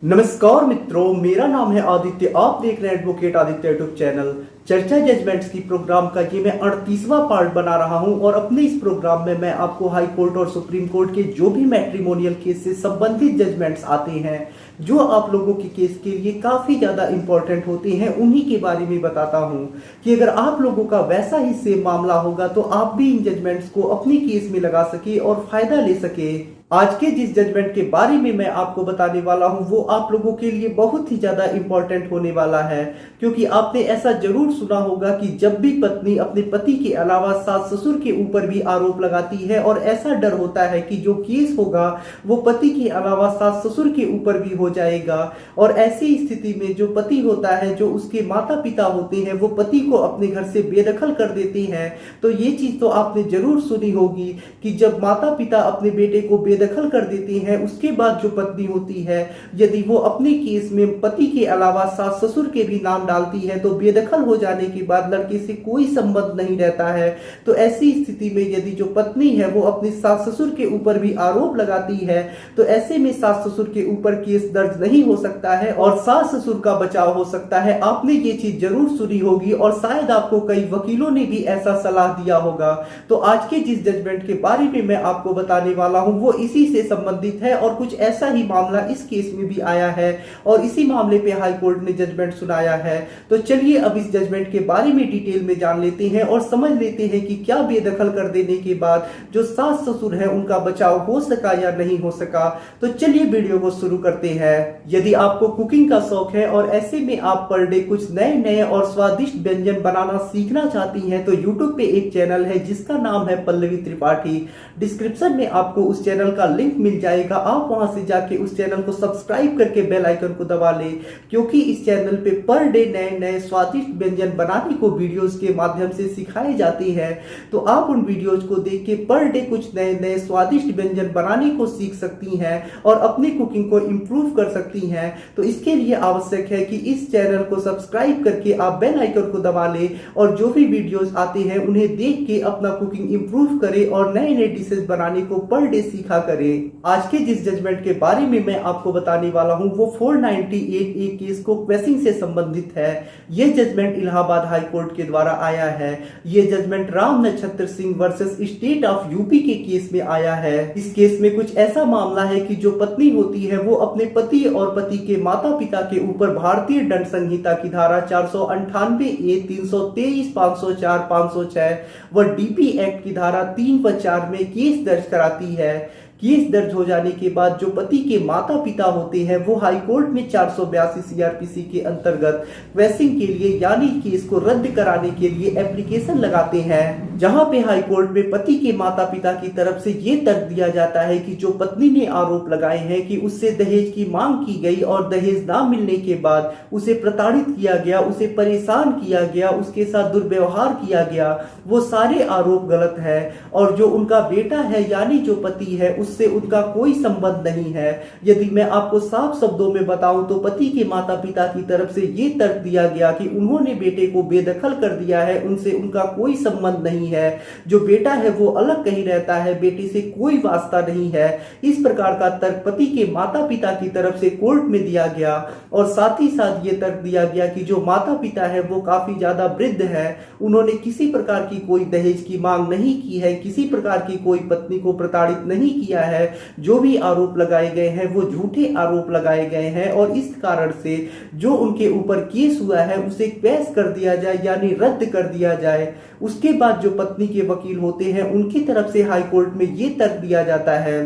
नमस्कार मित्रों, मेरा नाम है आदित्य। आप देख रहे हैं एडवोकेट आदित्य यूट्यूब चैनल। चर्चा जजमेंट्स की प्रोग्राम का ये मैं 38वां पार्ट बना रहा हूं और अपने इस प्रोग्राम में मैं आपको हाई कोर्ट और सुप्रीम कोर्ट के जो भी मैट्रिमोनियल केस से संबंधित जजमेंट्स आते हैं, जो आप लोगों के केस के लिए काफी ज्यादा इंपॉर्टेंट होते हैं, उन्हीं के बारे में बताता हूं कि अगर आप लोगों का वैसा ही सेम मामला होगा तो आप भी इन जजमेंट्स को अपने केस में लगा सके और फायदा ले सके। आज के जिस जजमेंट के बारे में मैं आपको बताने वाला हूं वो आप लोगों के लिए बहुत ही ज्यादा इंपॉर्टेंट होने वाला है, क्योंकि आपने ऐसा जरूर सुना होगा कि जब भी पत्नी अपने पति के अलावा सास ससुर के ऊपर भी आरोप लगाती है और ऐसा डर होता है कि जो केस होगा वो पति के अलावा सास ससुर के ऊपर भी हो जाएगा, और ऐसी स्थिति में जो पति होता है, जो उसके माता पिता होते हैं, वो पति को अपने घर से बेदखल कर देते हैं। तो ये चीज तो आपने जरूर सुनी होगी कि जब माता पिता अपने बेटे को बेदखल कर देती हैं, उसके बाद जो पत्नी होती है, यदि वो अपने केस में पति के अलावा सास ससुर के भी नाम डालती है तो बेदखल हो जाने के बाद लड़के से कोई संबंध नहीं रहता है। तो ऐसी स्थिति में यदि जो पत्नी है वो अपनी सास ससुर के ऊपर भी आरोप लगाती है तो ऐसे में सास ससुर के ऊपर केस दर्ज नहीं हो सकता है और सास ससुर का बचाव हो सकता है। आपने ये चीज जरूर सुनी होगी और शायद आपको कई वकीलों ने भी ऐसा सलाह दिया होगा। तो आज के जिस जजमेंट के बारे में मैं आपको बताने वाला हूं वो इसी से संबंधित है और कुछ ऐसा ही मामला इस केस में भी आया है और इसी मामले पे हाई कोर्ट ने जजमेंट सुनाया है। तो चलिए अब इस जजमेंट के बारे में डिटेल में जान लेते हैं और समझ लेते हैं कि क्या बेदखल कर देने के बाद जो सास ससुर है उनका बचाव हो सका या नहीं हो सका। तो चलिए वीडियो को शुरू करते हैं। यदि आपको कुकिंग का शौक है और ऐसे में आप पर डे कुछ नए नए और स्वादिष्ट व्यंजन बनाना सीखना चाहती हैं तो यूट्यूब पे एक चैनल है जिसका नाम है पल्लवी त्रिपाठी। डिस्क्रिप्शन में आपको उस चैनल का लिंक मिल जाएगा, आप वहां से जाके उस चैनल को सब्सक्राइब करके बेल आइकन को दबा ले, क्योंकि इस चैनल पे पर डे नए नए स्वादिष्ट व्यंजन बनाने को वीडियोस के माध्यम से सिखाए जाते हैं। तो आप उन वीडियोस को देख के पर डे कुछ नए नए स्वादिष्ट व्यंजन बनाने को सीख सकती हैं और अपनी कुकिंग को इम्प्रूव कर सकती हैं। तो इसके लिए आवश्यक है कि इस चैनल को सब्सक्राइब करके आप बेल आइकन को दबा ले और जो भी वीडियोस आते हैं उन्हें देख के अपना कुकिंग इम्प्रूव करे और नए नए डिशेस बनाने को पर डे सीखा करे। आज के जिस जजमेंट के बारे में मैं आपको बताने वाला हूं वो 498A केस को क्वेसिंग से संबंधित है। यह जजमेंट इलाहाबाद हाई कोर्ट के द्वारा आया है। यह जजमेंट राम नक्षत्र Singh versus state of UP के केस में आया है। इस केस में कुछ ऐसा मामला है कि जो पत्नी होती है वो अपने पति और पति के माता पिता के ऊपर भारतीय दंड संहिता की धारा 498A, 323, 504, 506 व डीपी एक्ट की धारा 3 व 4 में केस दर्ज कराती है। केस दर्ज हो जाने के बाद जो पति के माता पिता होते हैं वो हाई कोर्ट में 482 सीआरपीसी के अंतर्गत क्वेसिंग के लिए यानी केस को रद्द कराने के लिए एप्लीकेशन लगाते हैं, जहां पे हाई कोर्ट में पति के माता पिता की तरफ से ये तर्क दिया जाता है कि जो पत्नी ने आरोप लगाए हैं कि उससे दहेज की मांग की गई और दहेज ना मिलने के बाद उसे प्रताड़ित किया गया, उसे परेशान किया गया, उसके साथ दुर्व्यवहार किया गया, वो सारे आरोप गलत है और जो उनका बेटा है यानी जो पति है उससे उनका कोई संबंध नहीं है। यदि मैं आपको साफ शब्दों में बताऊं तो पति के माता पिता की तरफ से ये तर्क दिया गया कि उन्होंने बेटे को बेदखल कर दिया है, उनसे उनका कोई संबंध नहीं है, जो बेटा है वो अलग कहीं रहता है, बेटे से कोई वास्ता नहीं है। इस प्रकार का तर्क पति के माता पिता की तरफ से कोर्ट में दिया गया और साथ ही साथ ये तर्क दिया गया कि जो माता पिता है वो काफी ज्यादा वृद्ध है, उन्होंने किसी प्रकार की कोई दहेज की मांग नहीं की है, किसी प्रकार की कोई पत्नी को प्रताड़ित नहीं किया है। जो भी आरोप लगाए गए हैं वो झूठे आरोप लगाए गए हैं और इस कारण से जो उनके ऊपर केस हुआ है उसे क्वैश कर दिया जाए यानी रद्द कर दिया जाए। उसके बाद जो पत्नी के वकील होते हैं उनकी तरफ से हाई कोर्ट में ये तर्क दिया जाता है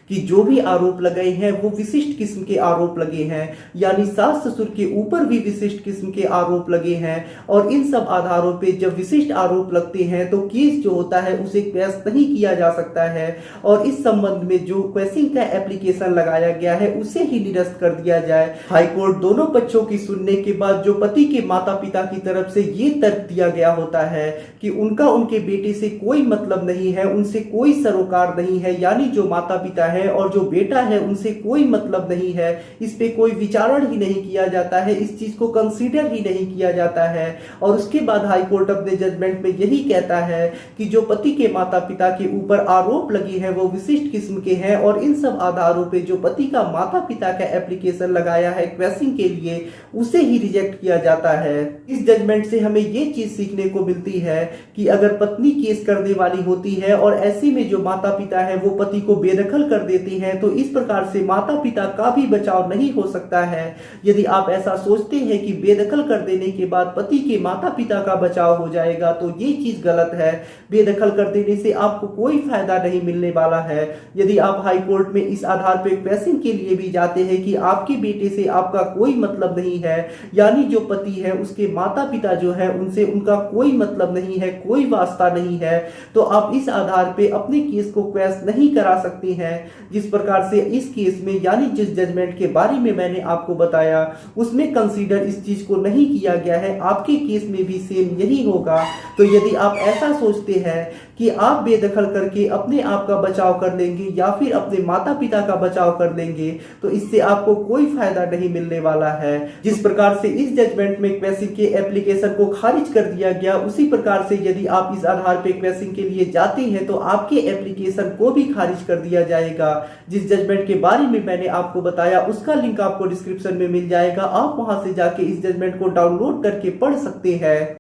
कि जो भी आरोप लगे हैं वो विशिष्ट किस्म के आरोप लगे हैं, यानी सास ससुर के ऊपर भी विशिष्ट किस्म के आरोप लगे हैं और इन सब आधारों पे जब विशिष्ट आरोप लगते हैं तो केस जो होता है उसे क्वैश नहीं किया जा सकता है और इस संबंध में जो क्वेसिंग का एप्लीकेशन लगाया गया है उसे ही निरस्त कर दिया जाए। हाईकोर्ट दोनों पक्षों की सुनने के बाद जो पति के माता पिता की तरफ से ये तर्क दिया गया होता है कि उनका उनके बेटे से कोई मतलब नहीं है, उनसे कोई सरोकार नहीं है, यानी जो माता पिता है और जो बेटा है उनसे कोई मतलब नहीं है, इस पे कोई विचारण ही नहीं किया जाता है, इस चीज को कंसीडर ही नहीं किया जाता है। और उसके बाद हाई कोर्ट अपने जजमेंट में यही कहता है कि जो पति के माता पिता के ऊपर आरोप लगी है वो विशिष्ट किस्म के हैं और इन सब आधारों पे जो पति का माता पिता का एप्लीकेशन लगाया है क्वेश्चन के लिए उसे ही रिजेक्ट किया जाता है। इस जजमेंट से हमें ये चीज सीखने को मिलती है कि अगर पत्नी केस करने वाली होती है और ऐसे में जो माता पिता है वो पति को बेदखल कर देती हैं तो इस प्रकार से माता पिता का भी बचाव नहीं हो सकता है। यदि आप ऐसा सोचते हैं कि बेदखल कर देने के बाद पति के माता पिता का बचाव हो जाएगा तो ये चीज गलत है। बेदखल कर देने से आपको कोई फायदा नहीं मिलने वाला है। यदि आप हाई कोर्ट में इस आधार पर क्वेश्चन के लिए भी जाते हैं कि आपके बेटे से आपका कोई मतलब नहीं है, यानी जो पति है उसके माता पिता जो है उनसे उनका कोई मतलब नहीं है, कोई वास्ता नहीं है, तो आप इस आधार पे अपने केस को क्वेश नहीं करा सकती हैं। जिस प्रकार से इस केस में यानी जिस जजमेंट के बारे में मैंने आपको बताया उसमें कंसीडर इस चीज को नहीं किया गया है, आपके केस में भी सेम यही होगा। तो यदि आप ऐसा सोचते हैं कि आप बेदखल करके अपने आप का बचाव कर लेंगे या फिर अपने माता पिता का बचाव कर लेंगे तो इससे आपको कोई फायदा नहीं मिलने वाला है। जिस प्रकार से इस जजमेंट में क्वेश्चन के एप्लीकेशन को खारिज कर दिया गया उसी प्रकार से यदि आप इस आधार पे क्वेश्चन के लिए जाते हैं तो आपके एप्लीकेशन को भी खारिज कर दिया जाएगा। जिस जजमेंट के बारे में मैंने आपको बताया उसका लिंक आपको डिस्क्रिप्शन में मिल जाएगा, आप वहां से जाके इस जजमेंट को डाउनलोड करके पढ़ सकते हैं।